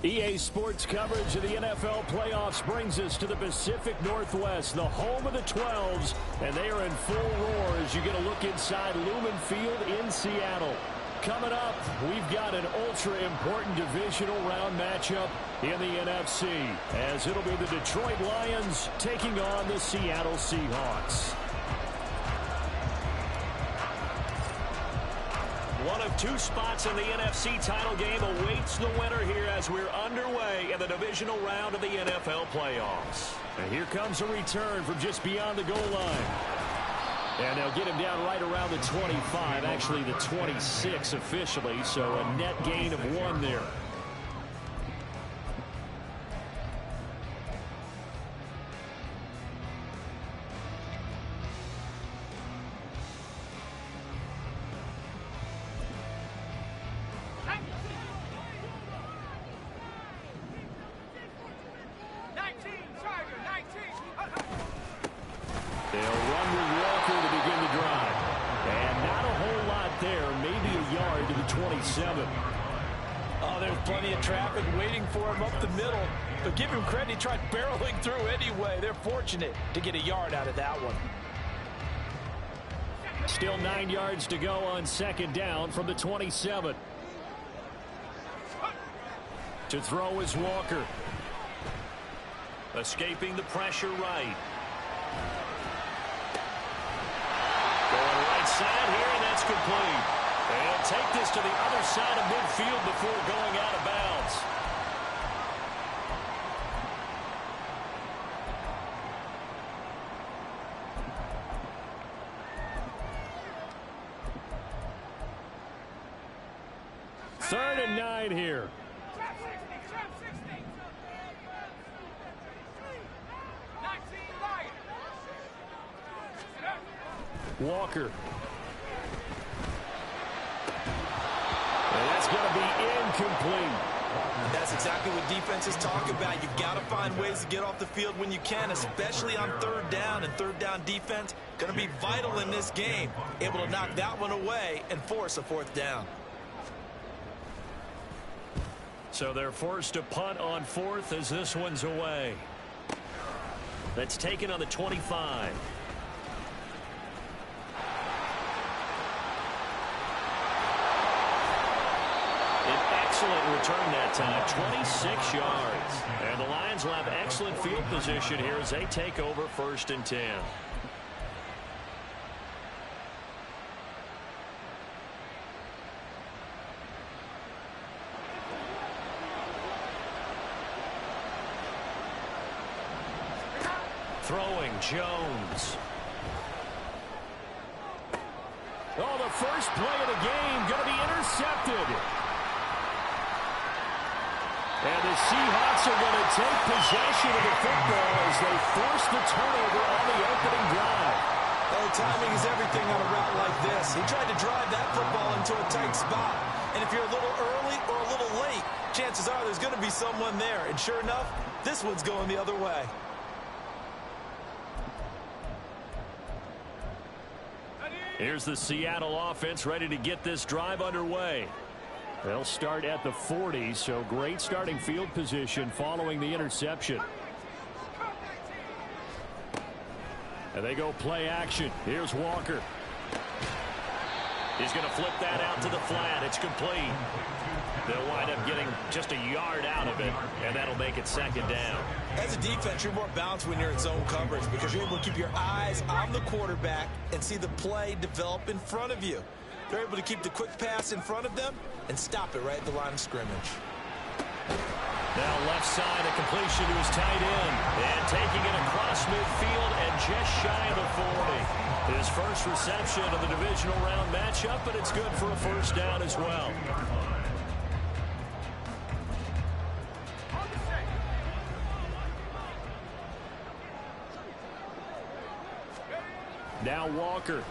EA Sports coverage of the NFL playoffs brings us to the Pacific Northwest, the home of the 12s, and they are in full roar as you get a look inside Lumen Field in Seattle. Coming up, we've got an ultra-important divisional round matchup in the NFC, as it'll be the Detroit Lions taking on the Seattle Seahawks. One of two spots in the NFC title game awaits the winner here as we're underway in the divisional round of the NFL playoffs. And here comes a return from just beyond the goal line. And they'll get him down right around the 25, actually the 26 officially, so a net gain of 1 there. They'll run with Walker to begin the drive. And not a whole lot there, maybe a yard to the 27. Oh, there's plenty of traffic waiting for him up the middle. But give him credit, he tried barreling through anyway. They're fortunate to get a yard out of that one. Still 9 yards to go on second down from the 27. To throw is Walker. Escaping the pressure right. Going right side here, and that's complete. They'll take this to the other side of midfield before going out of bounds. Third and 9 here. Walker. And that's going to be incomplete. That's exactly what defenses talk about. You've got to find ways to get off the field when you can, especially on third down. And third down defense going to be vital in this game. Able to knock that one away and force a fourth down. So they're forced to punt on fourth as this one's away. That's taken on the 25. Excellent return that time, 26 yards. And the Lions will have excellent field position here as they take over first and 10. Throwing Jones. Oh, the first play of the game going to be intercepted. And the Seahawks are going to take possession of the football as they force the turnover on the opening drive. Oh, timing is everything on a route like this. He tried to drive that football into a tight spot. And if you're a little early or a little late, chances are there's going to be someone there. And sure enough, this one's going the other way. Here's the Seattle offense ready to get this drive underway. They'll start at the 40, so great starting field position following the interception. And they go play action. Here's Walker. He's going to flip that out to the flat. It's complete. They'll wind up getting just a yard out of it, and that'll make it second down. As a defense, you're more balanced when you're in zone coverage because you're able to keep your eyes on the quarterback and see the play develop in front of you. They're able to keep the quick pass in front of them and stop it right at the line of scrimmage. Now left side, a completion to his tight end. And taking it across midfield and just shy of the 40. His first reception of the divisional round matchup, but it's good for a first down as well. Now Walker.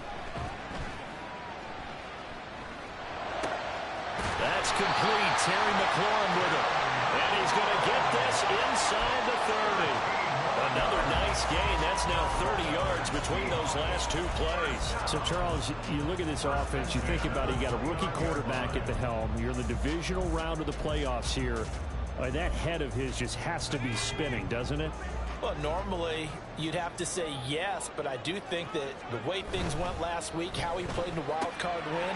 That's complete. Terry McLaurin with it. And he's going to get this inside the 30. Another nice gain. That's now 30 yards between those last two plays. So, Charles, you look at this offense, you think about it, you got a rookie quarterback at the helm. You're in the divisional round of the playoffs here. That head of his just has to be spinning, doesn't it? Well, normally you'd have to say yes, but I do think that the way things went last week, how he played in the wild card win,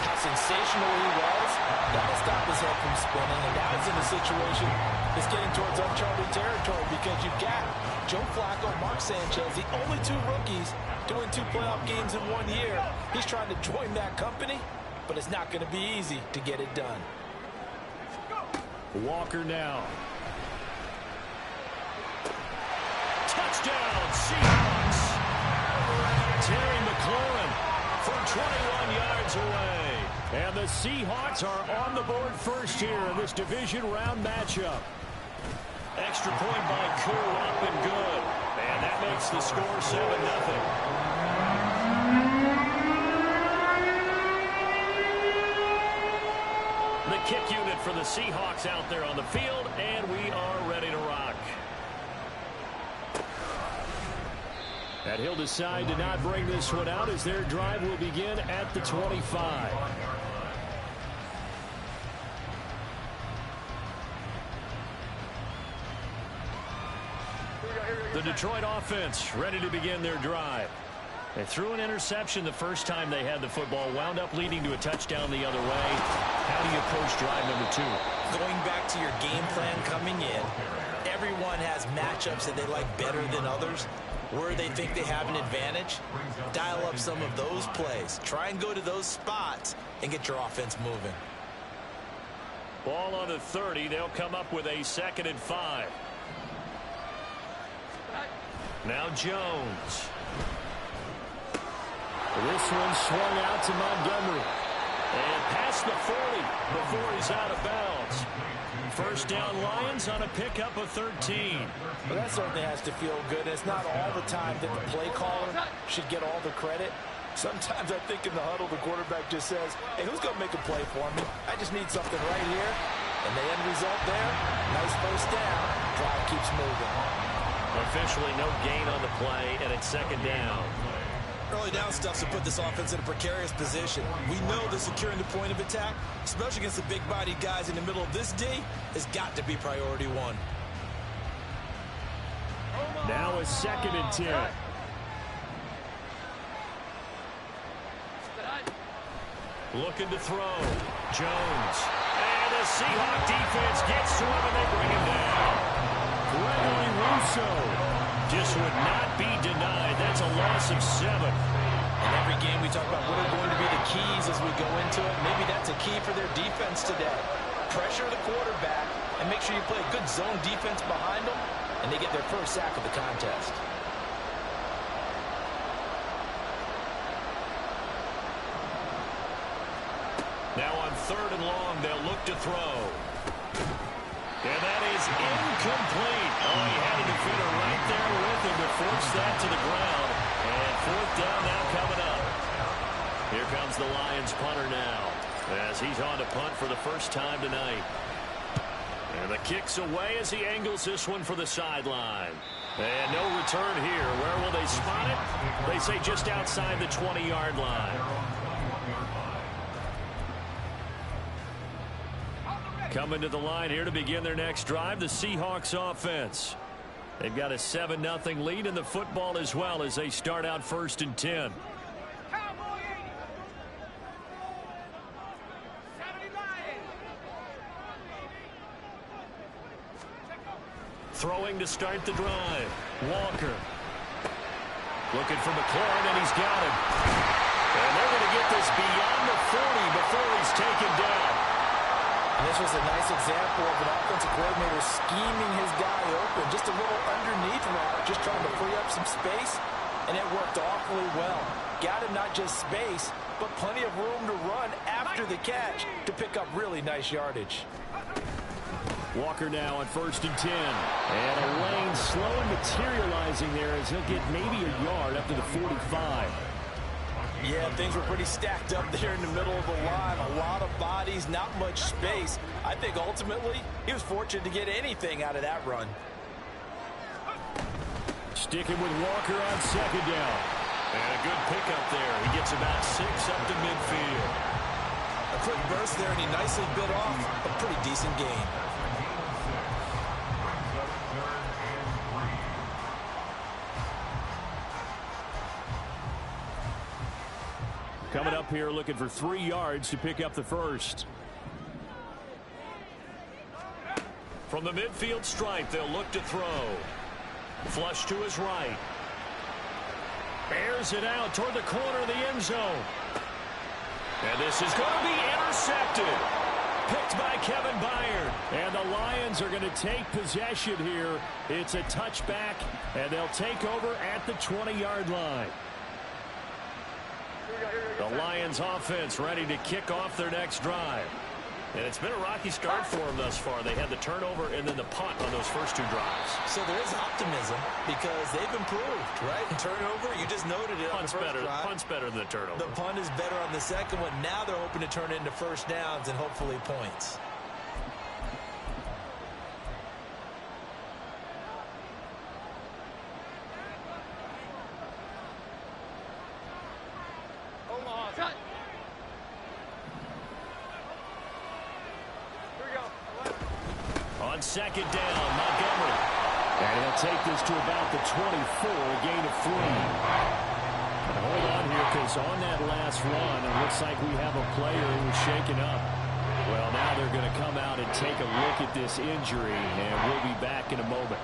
how sensational he was, that'll stop his head from spinning. And now he's in a situation that's getting towards uncharted territory because you've got Joe Flacco, Mark Sanchez, the only two rookies doing 2 playoff games in 1 year. He's trying to join that company, but it's not going to be easy to get it done. Walker now. Touchdown, Seahawks. Terry McLaurin from 21 yards away. And the Seahawks are on the board first here in this division round matchup. Extra point by Koo, up and good. And that makes the score 7-0. The kick unit for the Seahawks out there on the field, and we are ready to rock. And he'll decide to not bring this one out as their drive will begin at the 25. The Detroit offense ready to begin their drive. They threw an interception the first time they had the football, wound up leading to a touchdown the other way. How do you approach drive number 2? Going back to your game plan coming in, everyone has matchups that they like better than others. Where they think they have an advantage, dial up some of those plays. Try and go to those spots and get your offense moving. Ball on the 30. They'll come up with a 2nd and 5. Now Jones. This one swung out to Montgomery. And past the 40 before he's out of bounds. First down Lions on a pickup of 13. Well, that certainly has to feel good. It's not all the time that the play caller should get all the credit. Sometimes I think in the huddle, the quarterback just says, hey, who's going to make a play for me? I just need something right here. And the end result there, nice first down. Drive keeps moving. Officially no gain on the play, and it's 2nd down. Early down stuff to put this offense in a precarious position. We know that securing the point of attack, especially against the big-bodied guys in the middle of this D, has got to be priority 1. Now a 2nd and 10. Looking to throw. Jones. And the Seahawk defense gets to him, and they bring him down. Gregory Rousseau just would not be denied. That's a loss of 7. In every game we talk about what are going to be the keys as we go into it. Maybe that's a key for their defense today. Pressure the quarterback and make sure you play a good zone defense behind them, and they get their first sack of the contest. Now on 3rd and long, they'll look to throw. And that is incomplete. Oh, he had a defender right there with him to force that to the ground. And 4th down now coming up. Here comes the Lions punter now as he's on to punt for the first time tonight. And the kick's away as he angles this one for the sideline. And no return here. Where will they spot it? They say just outside the 20-yard line. Coming to the line here to begin their next drive, the Seahawks offense. They've got a 7-0 lead in the football as well as they start out 1st and 10. Throwing to start the drive. Walker. Looking for McLaurin, and he's got him. And they're going to get this beyond the 40 before he's taken down. And this was a nice example of an offensive coordinator scheming his guy open. Just a little underneath route, just trying to free up some space, and it worked awfully well. Got him not just space, but plenty of room to run after the catch to pick up really nice yardage. Walker now on 1st and 10. And a lane slowly materializing there as he'll get maybe a yard up to the 45. Yeah, things were pretty stacked up there in the middle of the line. A lot of bodies, not much space. I think ultimately he was fortunate to get anything out of that run. Sticking with Walker on 2nd down. And a good pickup there. He gets about 6 up to midfield. A quick burst there, and he nicely bit off a pretty decent gain. Coming up here looking for 3 yards to pick up the first. From the midfield stripe, they'll look to throw. Flush to his right. Airs it out toward the corner of the end zone. And this is going to be intercepted. Picked by Kevin Byard. And the Lions are going to take possession here. It's a touchback, and they'll take over at the 20-yard line. The Lions offense ready to kick off their next drive. And it's been a rocky start for them thus far. They had the turnover and then the punt on those first 2 drives. So there is optimism because they've improved, right? Turnover, you just noted it on the first drive. Punt's better than the turnover. The punt is better on the second one. Now they're hoping to turn it into first downs and hopefully points. On second down, Montgomery. And he'll take this to about the 24, a gain of 3. Hold on here, because on that last run, it looks like we have a player who was shaken up. Well, now they're going to come out and take a look at this injury, and we'll be back in a moment.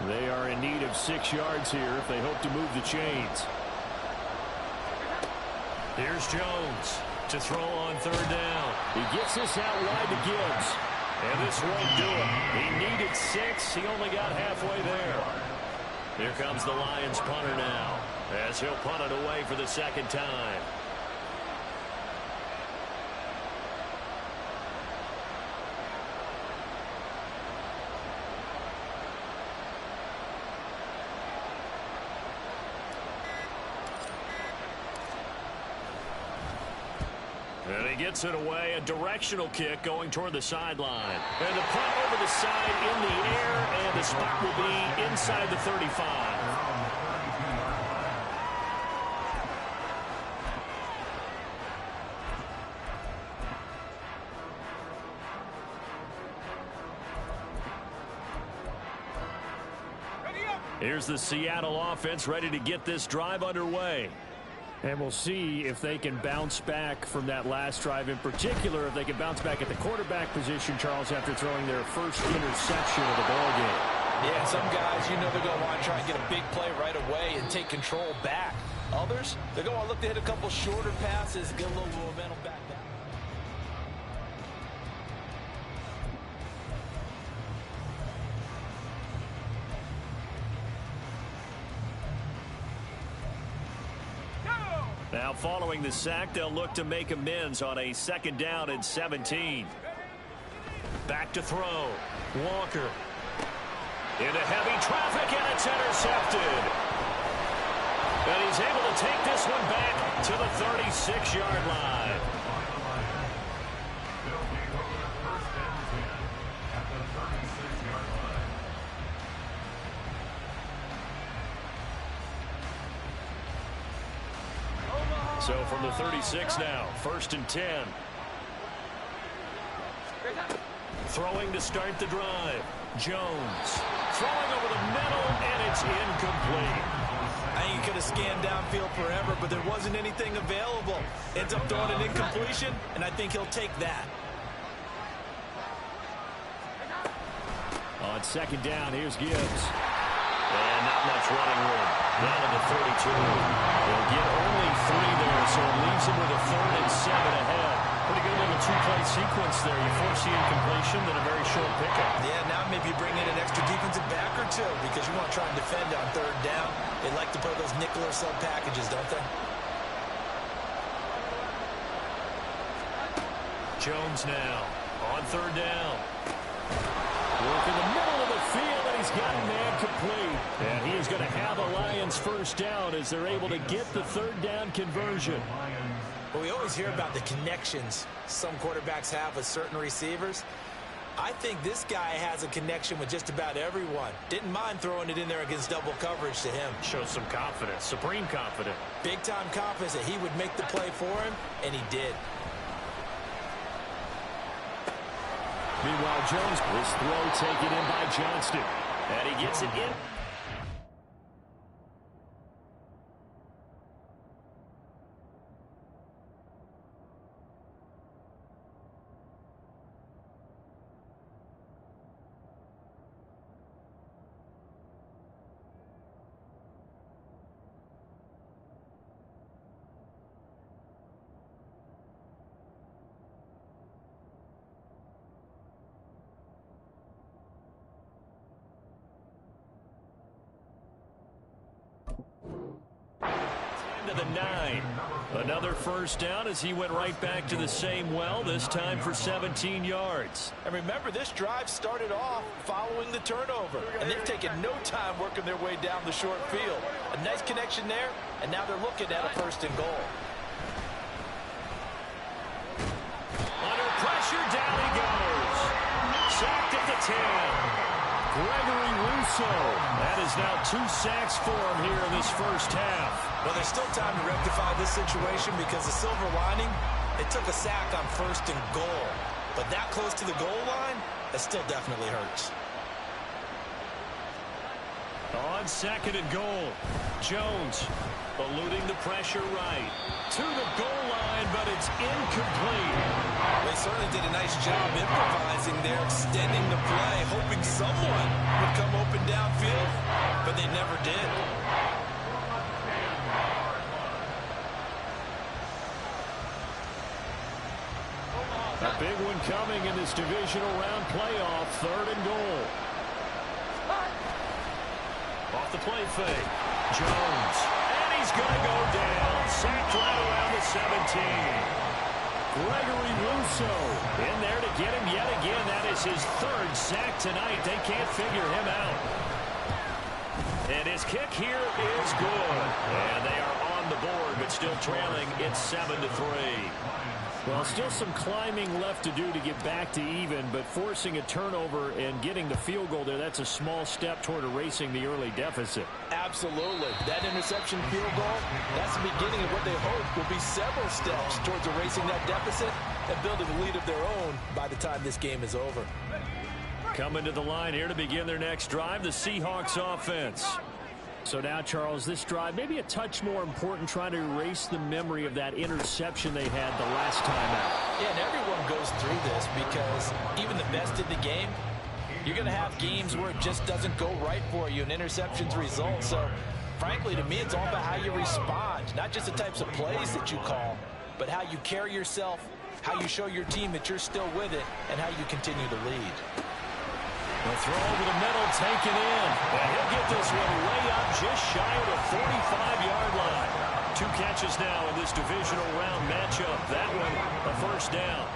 They are in need of 6 yards here if they hope to move the chains. Here's Jones to throw on third down. He gets this out wide to Gibbs. And this won't do it. He needed 6. He only got halfway there. Here comes the Lions punter now, as he'll punt it away for the second time. And he gets it away, a directional kick going toward the sideline. And the punt over the side in the air, and the spot will be inside the 35. Here's the Seattle offense ready to get this drive underway. And we'll see if they can bounce back from that last drive. In particular, if they can bounce back at the quarterback position, Charles, after throwing their first interception of the ballgame. Yeah, some guys, you know they're going to want to try and get a big play right away and take control back. Others, they're going to look to hit a couple shorter passes, get a little momentum back down. Now following the sack, they'll look to make amends on a second down and 17. Back to throw. Walker. Into heavy traffic, and it's intercepted. And he's able to take this one back to the 36-yard line. So from the 36 now, 1st and 10. Throwing to start the drive. Jones throwing over the middle, and it's incomplete. I think he could have scanned downfield forever, but there wasn't anything available. Ends up throwing an incompletion, and I think he'll take that. On second down, here's Gibbs. And not much running room. Down to the 32. They'll get only 3 there, so it leaves them with a 3rd and 7 ahead. Pretty good little 2-play sequence there. You force the incompletion, then a very short pickup. Yeah, now maybe you bring in an extra defensive back or 2 because you want to try and defend on 3rd down. They like to play those nickel or sub packages, don't they? Jones now on 3rd down. Work in the middle of the field, and he's got a man complete. And he is going to have a Lions first down as they're able to get the 3rd down conversion. Well, we always hear about the connections some quarterbacks have with certain receivers. I think this guy has a connection with just about everyone. Didn't mind throwing it in there against double coverage to him. Shows some confidence, supreme confidence. Big-time confidence that he would make the play for him, and he did. Meanwhile, Jones, this throw taken in by Johnston. And he gets it in. To the 9. Another first down as he went right back to the same well, this time for 17 yards. And remember, this drive started off following the turnover, and they've taken no time working their way down the short field. A nice connection there, and now they're looking at a 1st and goal. Under pressure, down he goes. Sacked at the 10. Gregory Rousseau. That is now 2 sacks for him here in this first half. Well, there's still time to rectify this situation because the silver lining, it took a sack on 1st and goal. But that close to the goal line, that still definitely hurts. On 2nd and goal, Jones eluding the pressure right. To the goal line, but it's incomplete. They certainly did a nice job improvising there, extending the play, hoping someone would come open downfield, but they never did. A big one coming in this divisional round playoff, 3rd and goal. Off the play fake, Jones, and he's going to go down, sacked right around the 17. Gregory Rousseau in there to get him yet again. That is his 3rd sack tonight. They can't figure him out. And his kick here is good. And they are on the board, but still trailing. It's 7-3. Well, still some climbing left to do to get back to even, but forcing a turnover and getting the field goal there, that's a small step toward erasing the early deficit. Absolutely. That interception field goal, that's the beginning of what they hope will be several steps towards erasing that deficit and building a lead of their own by the time this game is over. Coming to the line here to begin their next drive, the Seahawks offense. So now, Charles, this drive maybe a touch more important, trying to erase the memory of that interception they had the last time out. Yeah, and everyone goes through this because even the best in the game, you're going to have games where it just doesn't go right for you and interceptions result. So, frankly, to me, it's all about how you respond, not just the types of plays that you call, but how you carry yourself, how you show your team that you're still with it, and how you continue to lead. The throw over the middle, taken in. And he'll get this one way up just shy of the 45-yard line. 2 catches now in this divisional round matchup. That one, a 1st down.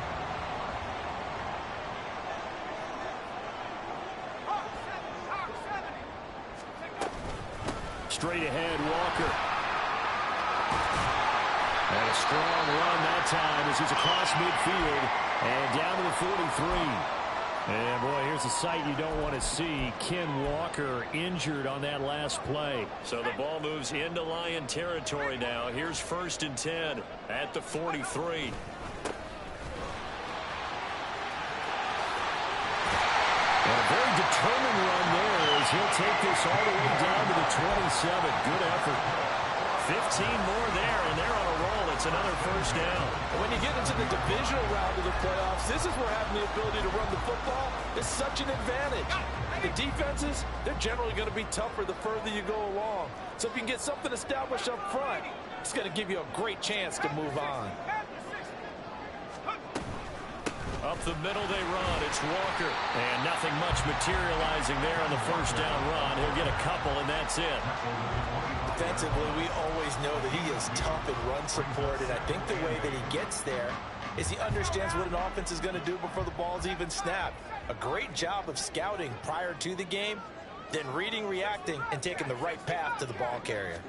Straight ahead, Walker. And a strong run that time as he's across midfield and down to the 43. And, boy, here's a sight you don't want to see. Ken Walker injured on that last play. So the ball moves into Lion territory now. Here's 1st and 10 at the 43. And a very determined run there as he'll take this all the way down to the 27. Good effort. 15 more there, and they're on a roll. It's another 1st down. When you get into the divisional round of the playoffs, this is where having the ability to run the football is such an advantage. The defenses, they're generally going to be tougher the further you go along. So if you can get something established up front, it's going to give you a great chance to move on. Up the middle they run. It's Walker. And nothing much materializing there on the 1st down run. He'll get a couple, and that's it. Defensively, we always know that he is tough in run support, and I think the way that he gets there is he understands what an offense is going to do before the ball's even snapped. A great job of scouting prior to the game, then reading, reacting, and taking the right path to the ball carrier.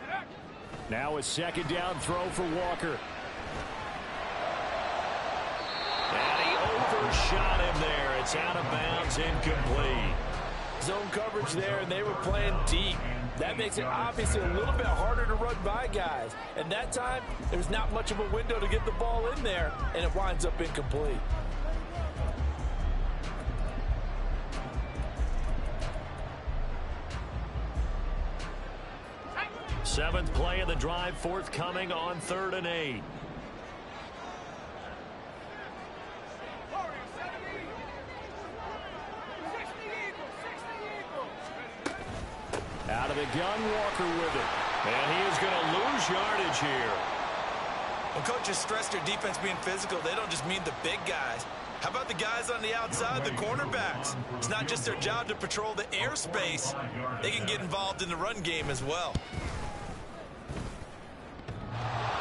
Now a 2nd down throw for Walker. And he overshot him there. It's out of bounds, incomplete. Zone coverage there, and they were playing deep. That makes it obviously a little bit harder to run by guys. And that time, there's not much of a window to get the ball in there, and it winds up incomplete. 7th play of the drive forthcoming on 3rd and 8. Out of the gun, Walker with it. And he is going to lose yardage here. When coaches stress their defense being physical, they don't just mean the big guys. How about the guys on the outside, the cornerbacks? It's not just their job to patrol the airspace. They can get involved in the run game as well.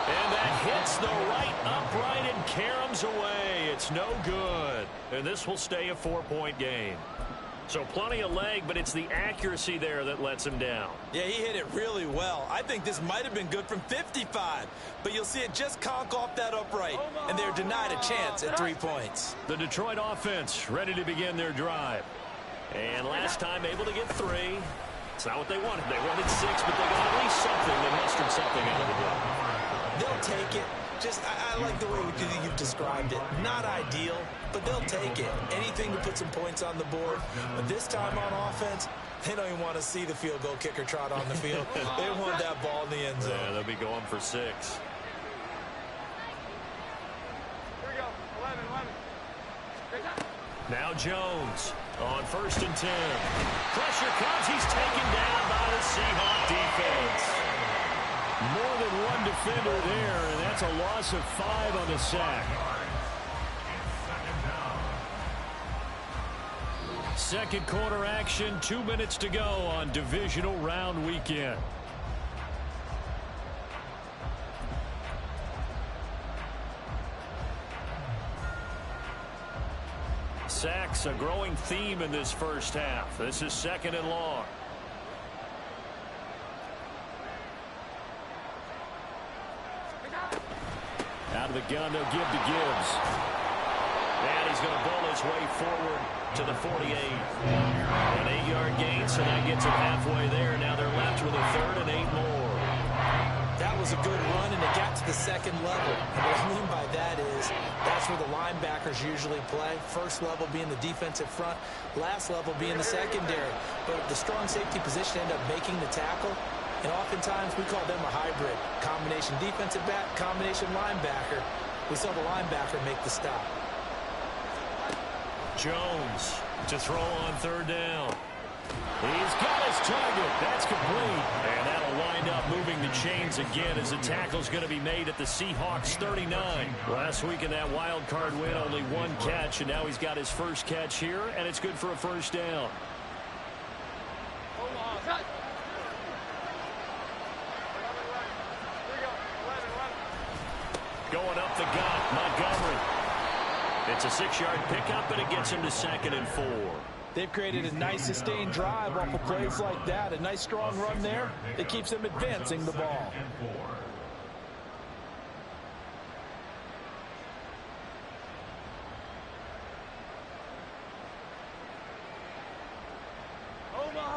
And that hits the right upright and caroms away. It's no good. And this will stay a 4-point game. So plenty of leg, but it's the accuracy there that lets him down. Yeah, he hit it really well. I think this might have been good from 55. But you'll see it just conk off that upright. And they're denied a chance at 3 points. The Detroit offense ready to begin their drive. And last time able to get 3. It's not what they wanted. They wanted 6, but they got at least something. They mustered something out of the drive. They'll take it. I like the way you've described it. Not ideal, but they'll take it. Anything to put some points on the board. But this time on offense, they don't even want to see the field goal kicker trot on the field. They want that ball in the end zone. Yeah, they'll be going for 6. Here we go. 11. Now Jones on 1st and 10. Pressure comes. He's taken down by the Seahawks defense. More than one defender there, and that's a loss of 5 on the sack. Second quarter action, 2 minutes to go on divisional round weekend. Sacks, a growing theme in this first half. This is 2nd and long. Out of the gun, they'll give to Gibbs. And he's going to bowl his way forward to the 48. An 8-yard gain, so that gets him halfway there. Now they're left with a 3rd and 8 more. That was a good run, and it got to the 2nd level. And what I mean by that is that's where the linebackers usually play. First level being the defensive front, last level being the secondary. But the strong safety position ended up making the tackle. And oftentimes we call them a hybrid. Combination defensive back, combination linebacker. We saw the linebacker make the stop. Jones to throw on 3rd down. He's got his target. That's complete. And that'll wind up moving the chains again as the tackle's going to be made at the Seahawks 39. Last week in that wild card win, only 1 catch, and now he's got his first catch here, and it's good for a 1st down. Going up the gut, Montgomery. It's a 6-yard pickup, and it gets him to 2nd and 4. They've created a nice sustained drive off of plays like that. A nice strong run there that keeps them advancing the ball.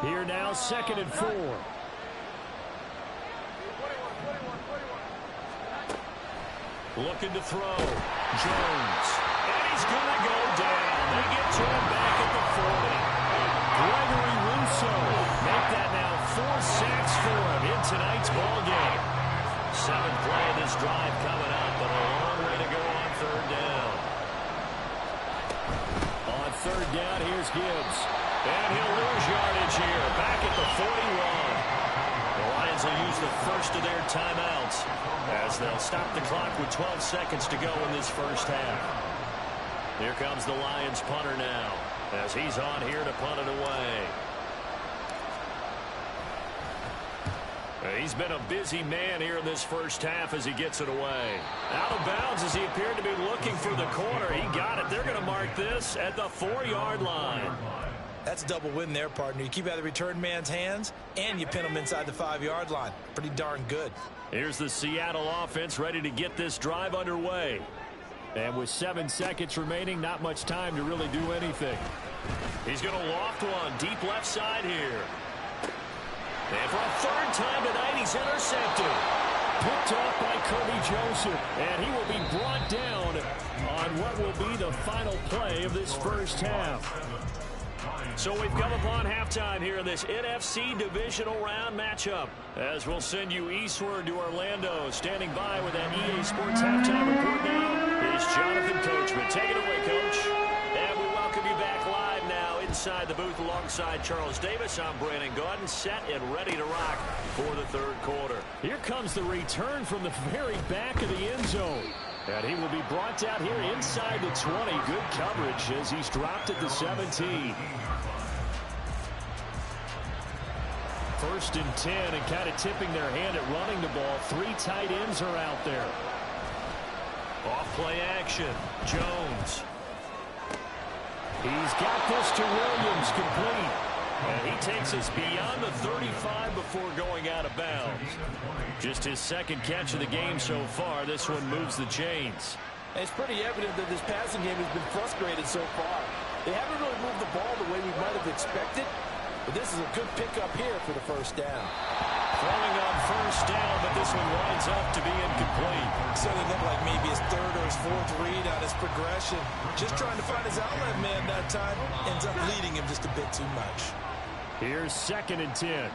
Here now, 2nd and 4. Looking to throw. Jones. And he's going to go down. They get to him back at the 40. Gregory Russo. Make that now 4 sacks for him in tonight's ball game. 7th play of this drive coming up, but a long way to go on 3rd down. On 3rd down, here's Gibbs. And he'll lose yardage here. Back at the 41. The Lions will use the first of their timeouts as they'll stop the clock with 12 seconds to go in this first half. Here comes the Lions punter now as he's on here to punt it away. He's been a busy man here in this first half as he gets it away. Out of bounds as he appeared to be looking for the corner. He got it. They're going to mark this at the 4-yard line. That's a double win there, partner. You keep out of the return man's hands, and you pin him inside the 5-yard line. Pretty darn good. Here's the Seattle offense ready to get this drive underway. And with 7 seconds remaining, not much time to really do anything. He's going to loft one deep left side here. And for a 3rd time tonight, he's intercepted. Picked off by Kirby Joseph. And he will be brought down on what will be the final play of this first half. So we've come upon halftime here in this NFC Divisional Round matchup. As we'll send you eastward to Orlando. Standing by with that EA Sports Halftime Report now is Jonathan Coachman. Take it away, Coach. And we welcome you back live now inside the booth alongside Charles Davis. I'm Brandon Gaudin, set and ready to rock for the third quarter. Here comes the return from the very back of the end zone. And he will be brought down here inside the 20. Good coverage as he's dropped at the 17. First and 10, and kind of tipping their hand at running the ball. 3 tight ends are out there. Off play action. Jones. He's got this to Williams, complete. And he takes us beyond the 35 before going out of bounds. Just his second catch of the game so far. This one moves the chains. And it's pretty evident that this passing game has been frustrated so far. They haven't really moved the ball the way we might have expected. But this is a good pickup here for the first down. Throwing on first down, but this one winds up to be incomplete. Certainly looked like maybe his third or his fourth read on his progression. Just trying to find his outlet man that time. Ends up leading him just a bit too much. Here's 2nd and 10.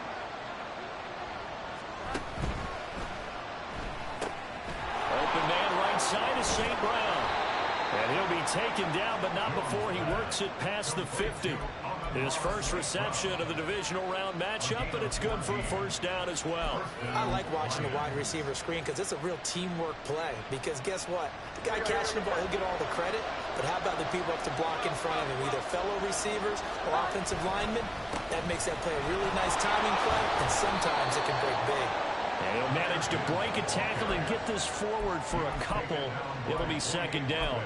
Open man right side is St. Brown. And he'll be taken down, but not before he works it past the 50. His first reception of the divisional round matchup, but it's good for a first down as well. I like watching the wide receiver screen because it's a real teamwork play. Because guess what? The guy catching the ball, he'll get all the credit. But how about the people up to block in front of him, either fellow receivers or offensive linemen? That makes that play a really nice timing play, and sometimes it can break big. And he'll manage to break a tackle and get this forward for a couple. It'll be 2nd down.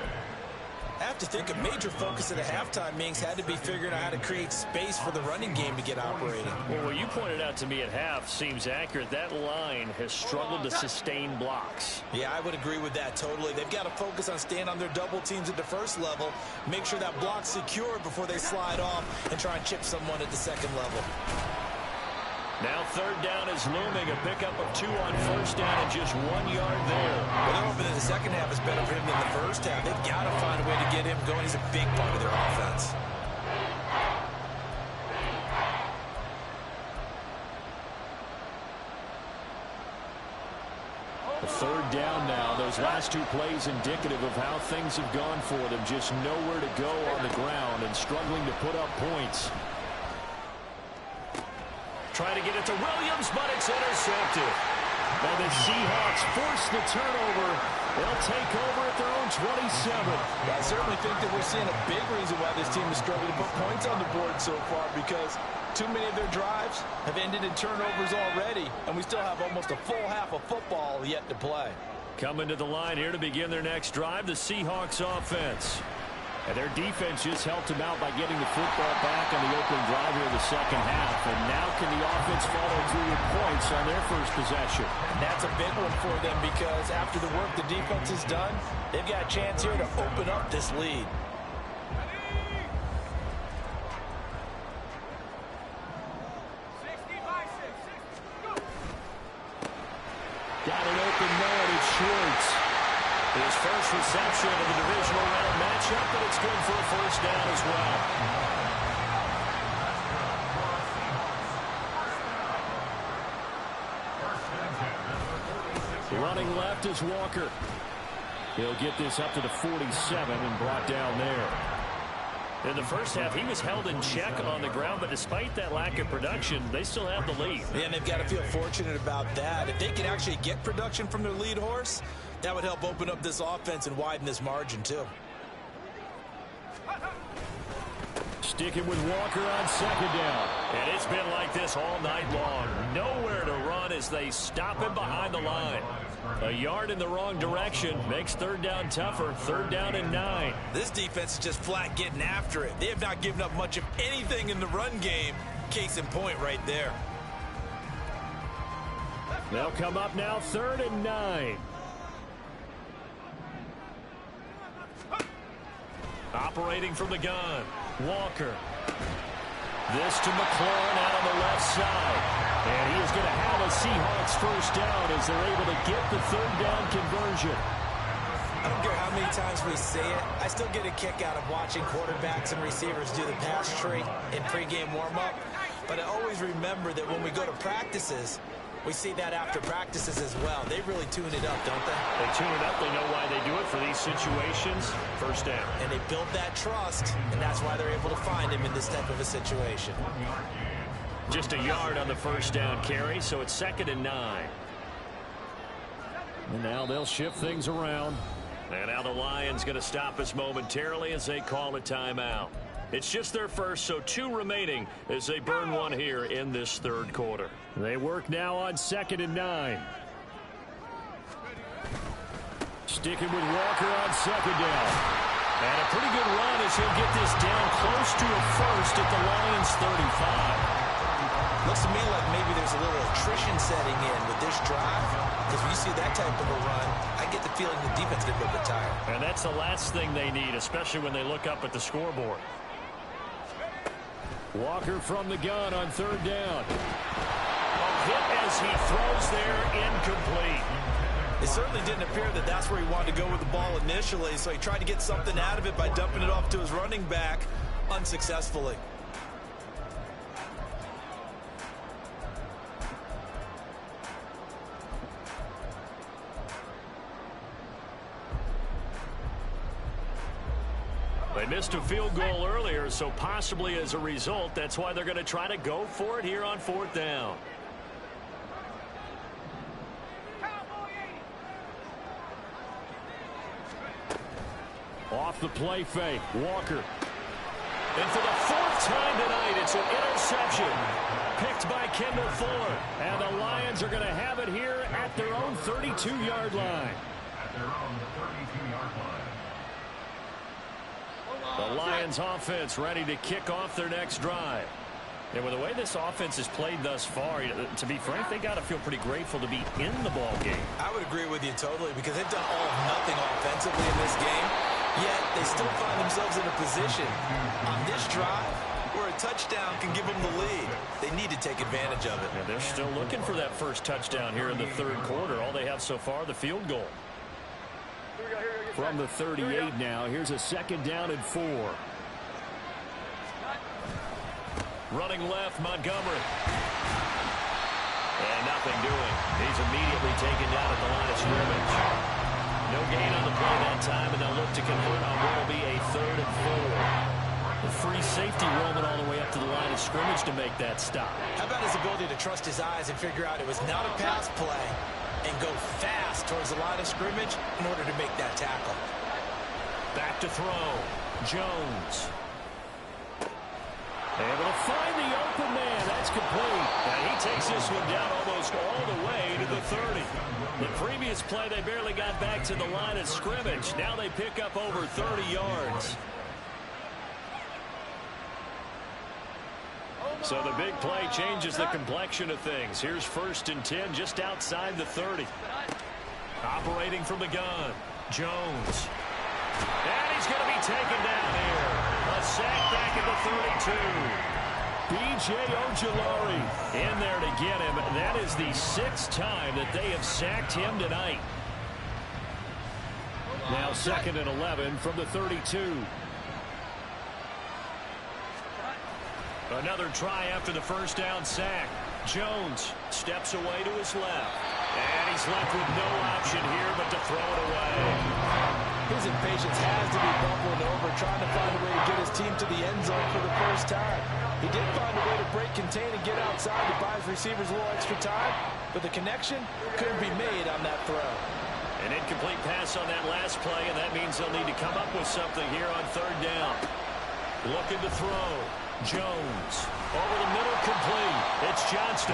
I have to think a major focus of the halftime meetings had to be figuring out how to create space for the running game to get operating. Well, what you pointed out to me at half seems accurate. That line has struggled to sustain blocks. Yeah, I would agree with that totally. They've got to focus on staying on their double teams at the first level, make sure that block's secure before they slide off and try and chip someone at the second level. Now 3rd down is looming. A pickup of 2 on first down and just 1 yard there. Well, they're hoping that the second half is better for him than the first half. They've got to find a way to get him going. He's a big part of their offense. A 3rd down now. Those last 2 plays indicative of how things have gone for them. Just nowhere to go on the ground and struggling to put up points. Trying to get it to Williams, but it's intercepted. And the Seahawks force the turnover. They'll take over at their own 27. I certainly think that we're seeing a big reason why this team is struggling to put points on the board so far, because too many of their drives have ended in turnovers already, and we still have almost a full half of football yet to play. Coming to the line here to begin their next drive, the Seahawks offense. And their defense just helped them out by getting the football back on the opening drive here in the second half. And now can the offense follow through with points on their first possession? That's a big one for them because after the work the defense has done, they've got a chance here to open up this lead. Got an open man. It's Schwartz. His first reception of the divisional round matchup, but it's good for a first down as well. Running left is Walker. He'll get this up to the 47 and brought down there. In the first half, he was held in check on the ground, but despite that lack of production, they still have the lead. Yeah, and they've got to feel fortunate about that. If they can actually get production from their lead horse, that would help open up this offense and widen this margin, too. Sticking with Walker on 2nd down. And it's been like this all night long. Nowhere to run as they stop him behind the line. A yard in the wrong direction makes 3rd down tougher. 3rd down and 9. This defense is just flat getting after it. They have not given up much of anything in the run game. Case in point right there. They'll come up now 3rd and 9. Operating from the gun. Walker. This to McLaurin out on the left side. And he is going to have a Seahawks first down as they're able to get the 3rd down conversion. I don't care how many times we see it. I still get a kick out of watching quarterbacks and receivers do the pass tree in pregame warm-up. But I always remember that when we go to practices, we see that after practices as well. They really tune it up, don't they? They tune it up. They know why they do it for these situations. First down. And they build that trust, and that's why they're able to find him in this type of a situation. Just a yard on the first down carry, so it's 2nd and 9. And now they'll shift things around. And now the Lions going to stop us momentarily as they call a timeout. It's just their first, so 2 remaining as they burn one here in this third quarter. They work now on 2nd and 9. Sticking with Walker on 2nd down. And a pretty good run as he'll get this down close to a first at the Lions 35. Looks to me like maybe there's a little attrition setting in with this drive. Because when you see that type of a run, I get the feeling the defense is a little bit tired. And that's the last thing they need, especially when they look up at the scoreboard. Walker from the gun on 3rd down. A hit as he throws there, incomplete. It certainly didn't appear that that's where he wanted to go with the ball initially, so he tried to get something out of it by dumping it off to his running back unsuccessfully. They missed a field goal earlier, so possibly as a result, that's why they're going to try to go for it here on 4th down. Off the play fake, Walker. And for the 4th time tonight, it's an interception picked by Kendall Fuller. And the Lions are going to have it here at their own 32-yard line. The Lions offense ready to kick off their next drive. And with the way this offense has played thus far, to be frank, they got to feel pretty grateful to be in the ball game. I would agree with you totally because they've done all of nothing offensively in this game, yet they still find themselves in a position on this drive where a touchdown can give them the lead. They need to take advantage of it. And they're still looking for that first touchdown here in the 3rd quarter. All they have so far, the field goal. From the 38 now, here's a 2nd down and 4. Running left, Montgomery. And nothing doing. He's immediately taken down at the line of scrimmage. No gain on the play that time, and they'll look to convert on what will be a 3rd and 4. The free safety roaming all the way up to the line of scrimmage to make that stop. How about his ability to trust his eyes and figure out it was not a pass play and go fast towards the line of scrimmage in order to make that tackle. Back to throw. Jones. Able to find the open man. That's complete. And he takes this one down almost all the way to the 30. The previous play, they barely got back to the line of scrimmage. Now they pick up over 30 yards. So the big play changes the complexion of things. Here's 1st and 10 just outside the 30. Operating from the gun. Jones. And he's going to be taken down here. A sack back at the 32. B.J. Ojulari in there to get him. That is the 6th time that they have sacked him tonight. Now 2nd and 11 from the 32. Another try after the first down sack. Jones steps away to his left. And he's left with no option here but to throw it away. His impatience has to be bubbling over, trying to find a way to get his team to the end zone for the first time. He did find a way to break, contain, and get outside to buy his receivers a little extra time, but the connection couldn't be made on that throw. An incomplete pass on that last play, and that means they'll need to come up with something here on 3rd down. Looking to throw. Jones. Over the middle, complete. It's Johnston.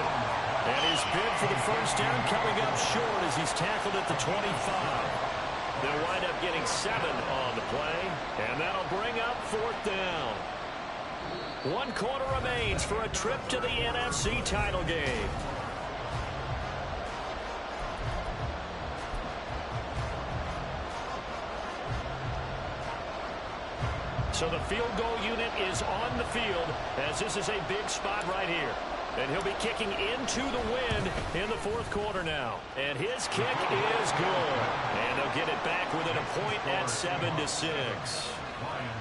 And his bid for the first down coming up short as he's tackled at the 25. They'll wind up getting 7 on the play, and that'll bring up 4th down. 1 quarter remains for a trip to the NFC title game. So the field goal unit is on the field as this is a big spot right here. And he'll be kicking into the win in the fourth quarter now. And his kick is good. And they'll get it back within a point at 7-6.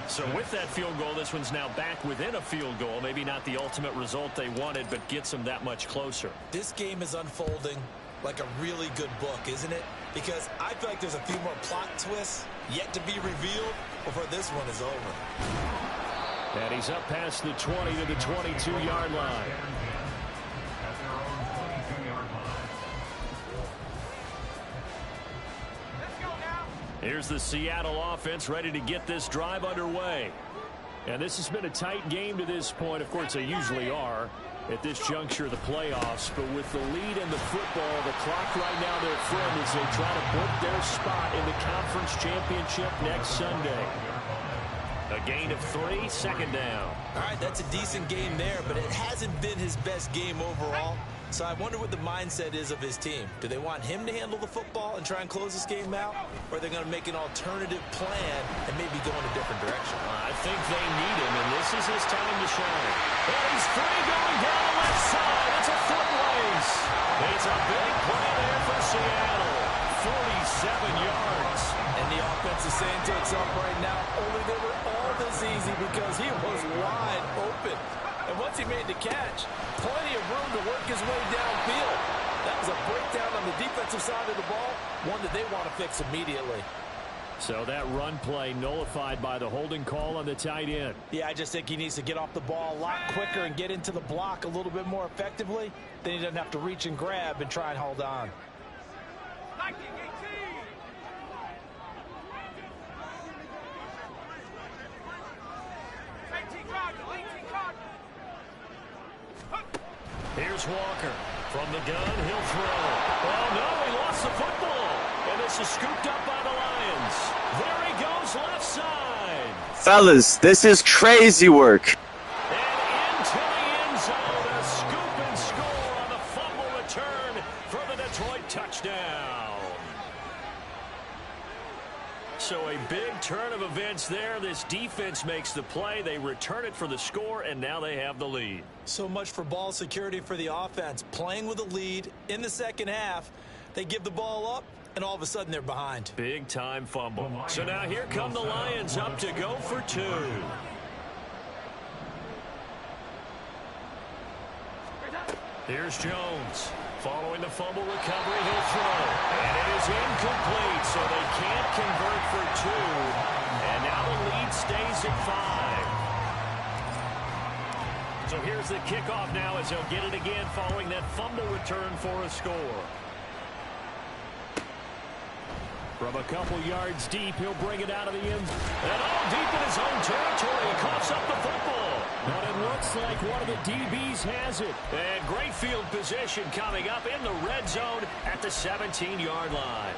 So with that field goal, this one's now back within a field goal. Maybe not the ultimate result they wanted, but gets them that much closer. This game is unfolding like a really good book, isn't it? Because I feel like there's a few more plot twists yet to be revealed before this one is over. And he's up past the 20 to the 22-yard line. Here's the Seattle offense ready to get this drive underway. And this has been a tight game to this point. Of course, they usually are at this juncture of the playoffs. But with the lead in the football, the clock right now their friend as they try to book their spot in the conference championship next Sunday. A gain of 3, second down. All right, that's a decent game there, but it hasn't been his best game overall. So I wonder what the mindset is of his team. Do they want him to handle the football and try and close this game out? Or are they going to make an alternative plan and maybe go in a different direction? I think they need him, and this is his time to shine. And he's free going down the left side. It's a foot race. It's a big play there for Seattle. 47 yards. And the offense is saying to itself right now, only they were all this easy because he was wide open. And once he made the catch, plenty of room to work his way downfield. That was a breakdown on the defensive side of the ball, one that they want to fix immediately. So that run play nullified by the holding call on the tight end. Yeah, I just think he needs to get off the ball a lot quicker and get into the block a little bit more effectively. Then he doesn't have to reach and grab and try and hold on. 19-18. Here's Walker. From the gun, he'll throw. Oh, no, he lost the football. And this is scooped up by the Lions. There he goes, left side. Fellas, this is crazy work. And into the end zone, a scoop and score on the fumble return for the Detroit touchdown. So a big turn of events there. This defense makes the play. They return it for the score, and now they have the lead. So much for ball security for the offense. Playing with a lead in the second half, they give the ball up, and all of a sudden they're behind. Big time fumble. So now here come the Lions up to go for 2. Here's Jones. Following the fumble recovery, he'll throw. And it is incomplete, so they can't convert for 2. And now the lead stays at 5. So here's the kickoff now as they'll get it again following that fumble return for a score. From a couple yards deep, he'll bring it out of the end. And all deep in his own territory. He coughs up the football. But it looks like one of the DBs has it. And great field position coming up in the red zone at the 17-yard line.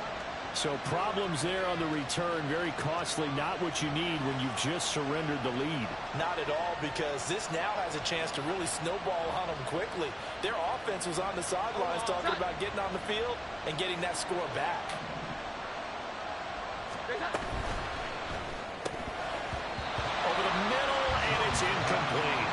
So problems there on the return. Very costly. Not what you need when you've just surrendered the lead. Not at all, because this now has a chance to really snowball on them quickly. Their offense was on the sidelines talking about getting on the field and getting that score back. Over the middle, and it's incomplete.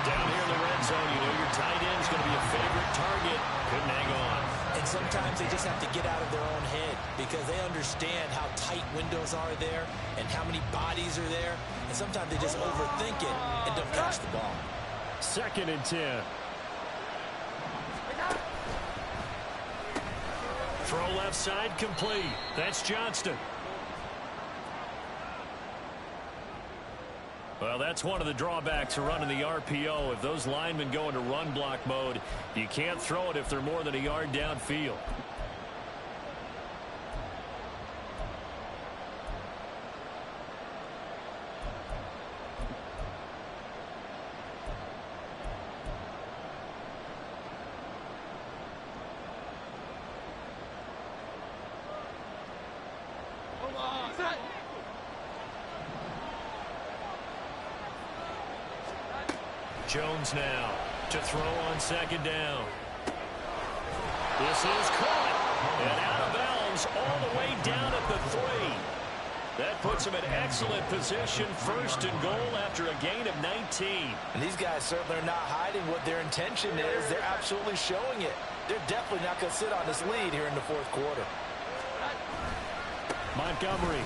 Down here in the red zone, you know your tight end's going to be a favorite target. Couldn't hang on. And sometimes they just have to get out of their own head because they understand how tight windows are there and how many bodies are there. And sometimes they just overthink it and don't catch the ball. 2nd and 10. Throw left side complete. That's Johnston. Well, that's one of the drawbacks of running the RPO. If those linemen go into run block mode, you can't throw it if they're more than a yard downfield. Jones now to throw on 2nd down. This is caught and out of bounds all the way down at the 3. That puts them in excellent position, first and goal after a gain of 19. And these guys certainly are not hiding what their intention is. They're absolutely showing it. They're definitely not going to sit on this lead here in the fourth quarter. Montgomery.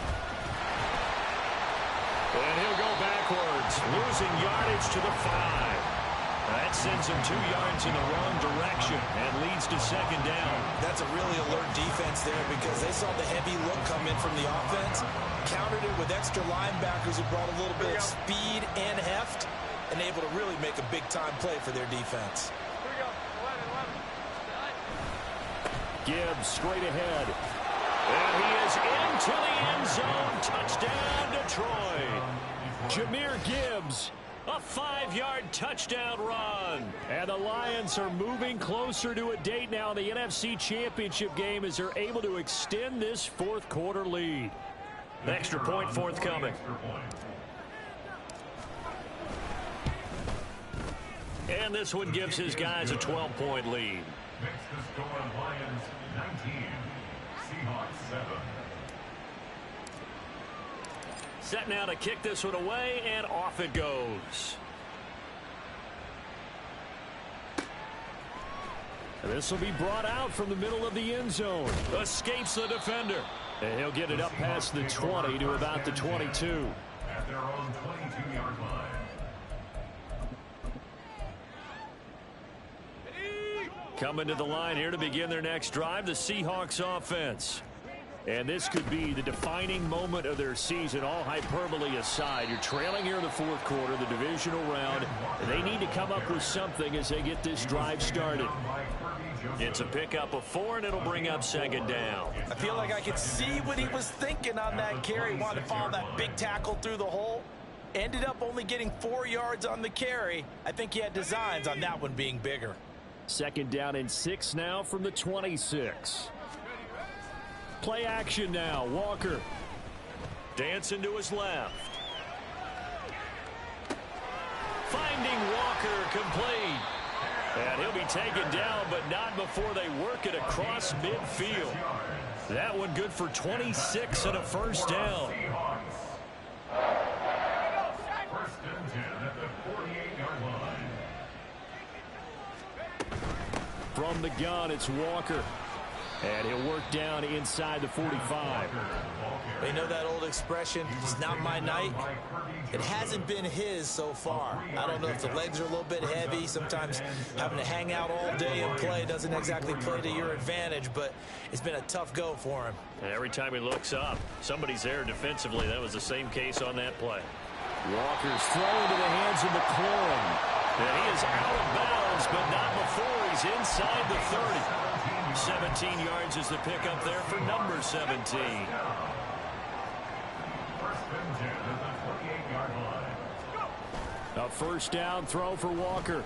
And he'll go backwards, losing yardage to the 5. That sends him 2 yards in the wrong direction and leads to second down. That's a really alert defense there because they saw the heavy look come in from the offense, countered it with extra linebackers who brought a little bit of speed and heft, and able to really make a big-time play for their defense. Gibbs straight ahead. And he is into the end zone. Touchdown, Detroit. Jahmyr Gibbs. A 5-yard touchdown run. And the Lions are moving closer to a date now in the NFC Championship game as they're able to extend this fourth quarter lead. The extra point forthcoming. And this one gives his guys a 12-point lead. Next to score, Lions 19, Seahawks 7. Set now to kick this one away, and off it goes. This will be brought out from the middle of the end zone. Escapes the defender. And he'll get it up past the 20 to about the 22. At their own 22-yard line. Coming to the line here to begin their next drive, the Seahawks offense. And this could be the defining moment of their season, all hyperbole aside. You're trailing here in the fourth quarter, the divisional round. They need to come up with something as they get this drive started. It's a pickup of 4, and it'll bring up second down. I feel like I could see what he was thinking on that carry. Wanted to follow that big tackle through the hole. Ended up only getting 4 yards on the carry. I think he had designs on that one being bigger. Second down and 6 now from the 26. Play action now. Walker dancing to his left. Finding Walker complete. And he'll be taken down, but not before they work it across midfield. That one good for 26 and a first down. First and 10 at the 48-yard line. From the gun, it's Walker. And he'll work down inside the 45. You know that old expression, it's not my night? It hasn't been his so far. I don't know if the legs are a little bit heavy. Sometimes having to hang out all day and play doesn't exactly play to your advantage, but it's been a tough go for him. And every time he looks up, somebody's there defensively. That was the same case on that play. Walker's thrown to the hands of McLaurin. And he is out of bounds, but not before he's inside the 30. 17 yards is the pickup there for number 17. First and 10 at the 48-yard line. A first down throw for Walker.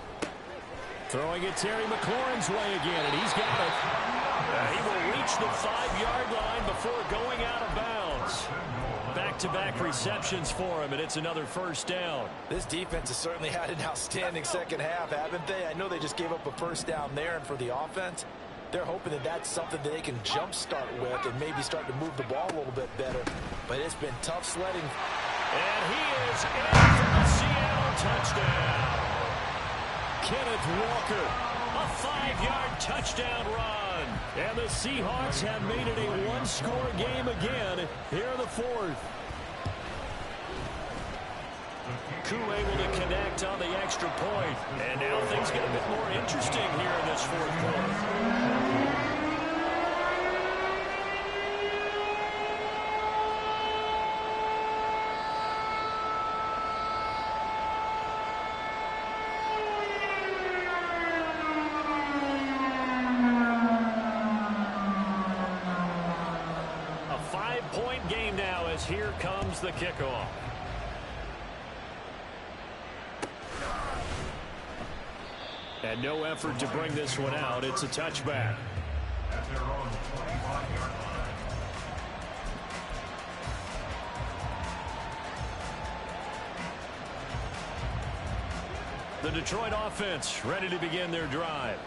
Throwing it Terry McLaurin's way again, and he's got it. He will reach the 5-yard line before going out of bounds. Back-to-back receptions for him, and it's another first down. This defense has certainly had an outstanding second half, haven't they? I know they just gave up a first down there, and for the offense, they're hoping that that's something that they can jumpstart with and maybe start to move the ball a little bit better. But it's been tough sledding. And he is in for the Seattle touchdown. Kenneth Walker, a 5-yard touchdown run. And the Seahawks have made it a one-score game again here in the fourth. Koo able to connect on the extra point. And now things get a bit more interesting here in this fourth quarter. A 5-point game now as here comes the kickoff. And no effort to bring this one out. It's a touchback. At their own 25-yard line. The Detroit offense ready to begin their drive.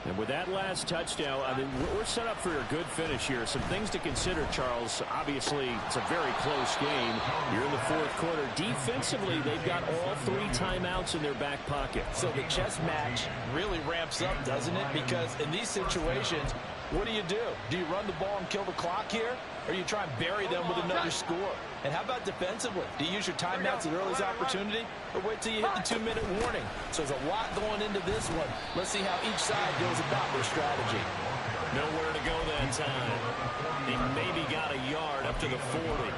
And with that last touchdown, I mean, we're set up for a good finish here. Some things to consider, Charles. Obviously, it's a very close game. You're in the fourth quarter. Defensively, they've got all 3 timeouts in their back pocket. So the chess match really ramps up, doesn't it? Because in these situations, what do? Do you run the ball and kill the clock here? Or you try and bury them with another score? And how about defensively? Do you use your timeouts at earliest opportunity? Or wait till you hit the 2-minute warning? So there's a lot going into this one. Let's see how each side goes about their strategy. Nowhere to go that time. He maybe got a yard up to the 40.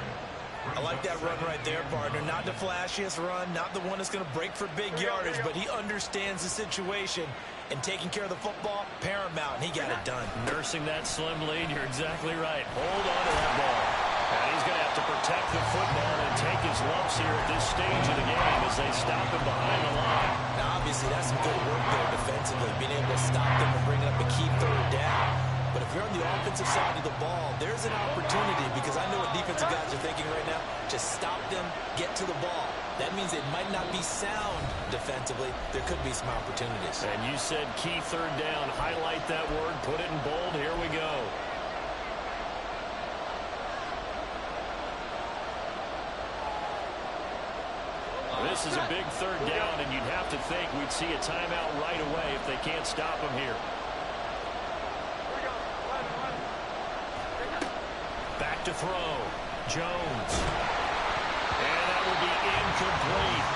I like that run right there, partner. Not the flashiest run, not the one that's going to break for big yardage, but he understands the situation, and taking care of the football, paramount, and he got it done. Nursing that slim lead, you're exactly right. Hold on to that ball. And he's going to have to protect the football and take his lumps here at this stage of the game as they stop him behind the line. Now, obviously, that's some good work there defensively, being able to stop them and bring up a key third down. But if you're on the offensive side of the ball, there's an opportunity, because I know what defensive guys are thinking right now. Just stop them, get to the ball. That means it might not be sound defensively. There could be some opportunities. And you said key third down. Highlight that word. Put it in bold. Here we go. This is a big third down, and you'd have to think we'd see a timeout right away if they can't stop him here. Back to throw. Jones. And that will be incomplete.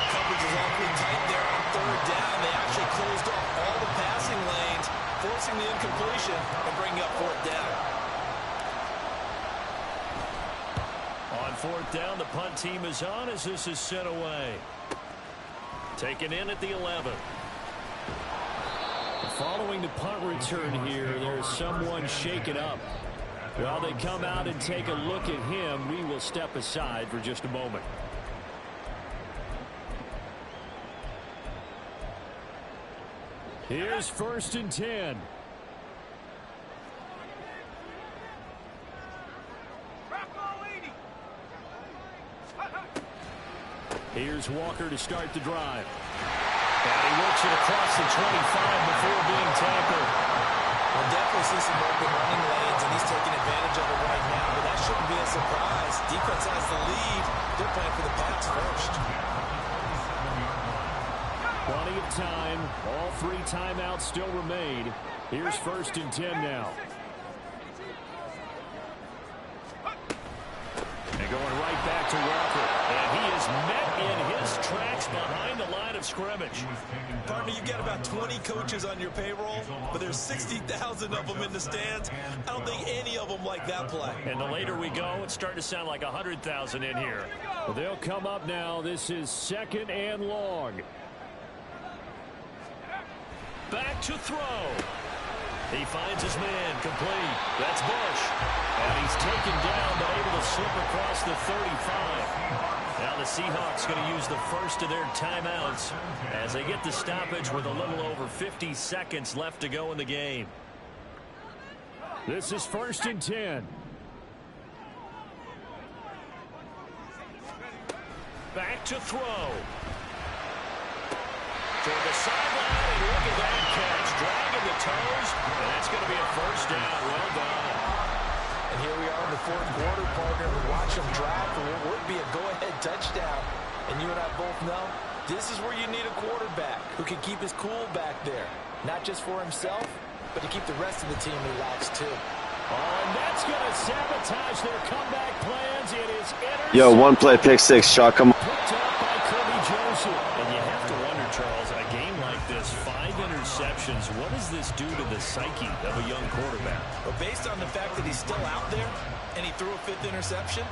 Coverage is awfully tight there on third down. They actually closed off all the passing lanes, forcing the incompletion and bringing up fourth down. On fourth down, the punt team is on as this is sent away. Taken in at the 11. Following the punt return here, there's someone shaken up. While they come out and take a look at him, we will step aside for just a moment. Here's 1st and 10. Here's Walker to start the drive. And he works it across the 25 before being tackled. We'll definitely see some open running lanes, and he's taking advantage of it right now, but that shouldn't be a surprise. Defense has the lead. They're playing for the pass first. Plenty of time. All 3 timeouts still remain. Here's 1st and 10 now. And going right back to Walker. And he is met in his tracks behind the line of scrimmage. Partner, you've got about 20 coaches on your payroll, but there's 60,000 of them in the stands. I don't think any of them like that play. And the later we go, it's starting to sound like 100,000 in here. Well, they'll come up now. This is 2nd and long. Back to throw. He finds his man, complete. That's Bush. And he's taken down, but able to slip across the 35. Now the Seahawks going to use the first of their timeouts as they get the stoppage with a little over 50 seconds left to go in the game. This is 1st and 10. Back to throw. Toward the sideline, and look at that catch. Dragging the toes, and that's going to be a 1st down. Well done. And here we are in the fourth quarter, partner. We watch him drive for what would be a go-ahead touchdown. And you and I both know this is where you need a quarterback who can keep his cool back there. Not just for himself, but to keep the rest of the team relaxed too. Oh, and that's going to sabotage their comeback plans. It is intercepted. Yo, 1 play pick 6, Chuck. Come on. Picked up by Kirby Joseph. And you have to wonder, Charles, in a game like this, 5 interceptions, what does this do to the psyche of a young quarterback? But based on the fact that he's still out there and he threw a 5th interception,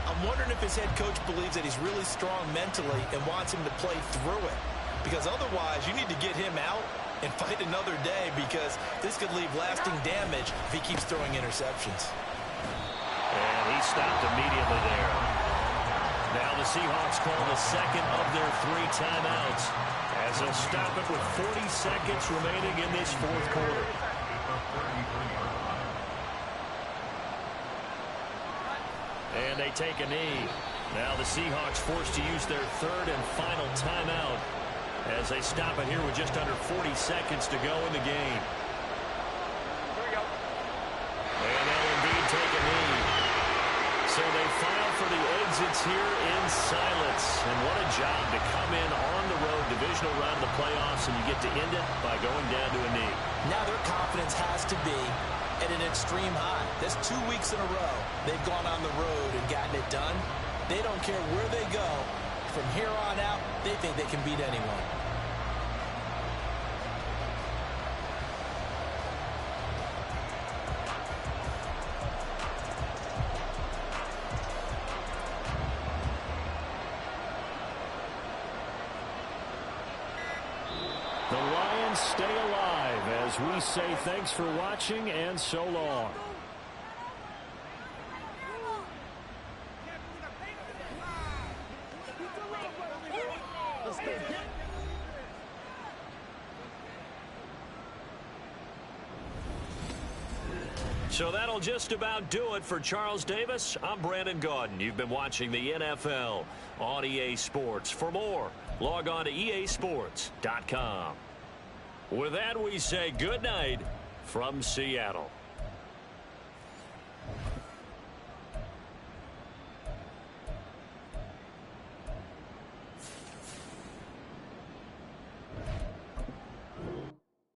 I'm wondering if his head coach believes that he's really strong mentally and wants him to play through it. Because otherwise, you need to get him out and fight another day, because this could leave lasting damage if he keeps throwing interceptions. And he stopped immediately there. Now the Seahawks call the second of their 3 timeouts as they'll stop it with 40 seconds remaining in this fourth quarter. And they take a knee. Now the Seahawks forced to use their 3rd and final timeout as they stop it here with just under 40 seconds to go in the game. And they'll indeed take a knee. So they file for the exits here in silence. And what a job to come in on the road, divisional round of the playoffs, and you get to end it by going down to a knee. Now their confidence has to be at an extreme high. That's 2 weeks in a row they've gone on the road and gotten it done. They don't care where they go. From here on out, they think they can beat anyone. The Lions stay alive as we say thanks for watching and so long. So that'll just about do it for Charles Davis. I'm Brandon Gaudin. You've been watching the NFL on EA Sports. For more, log on to easports.com. With that, we say good night from Seattle.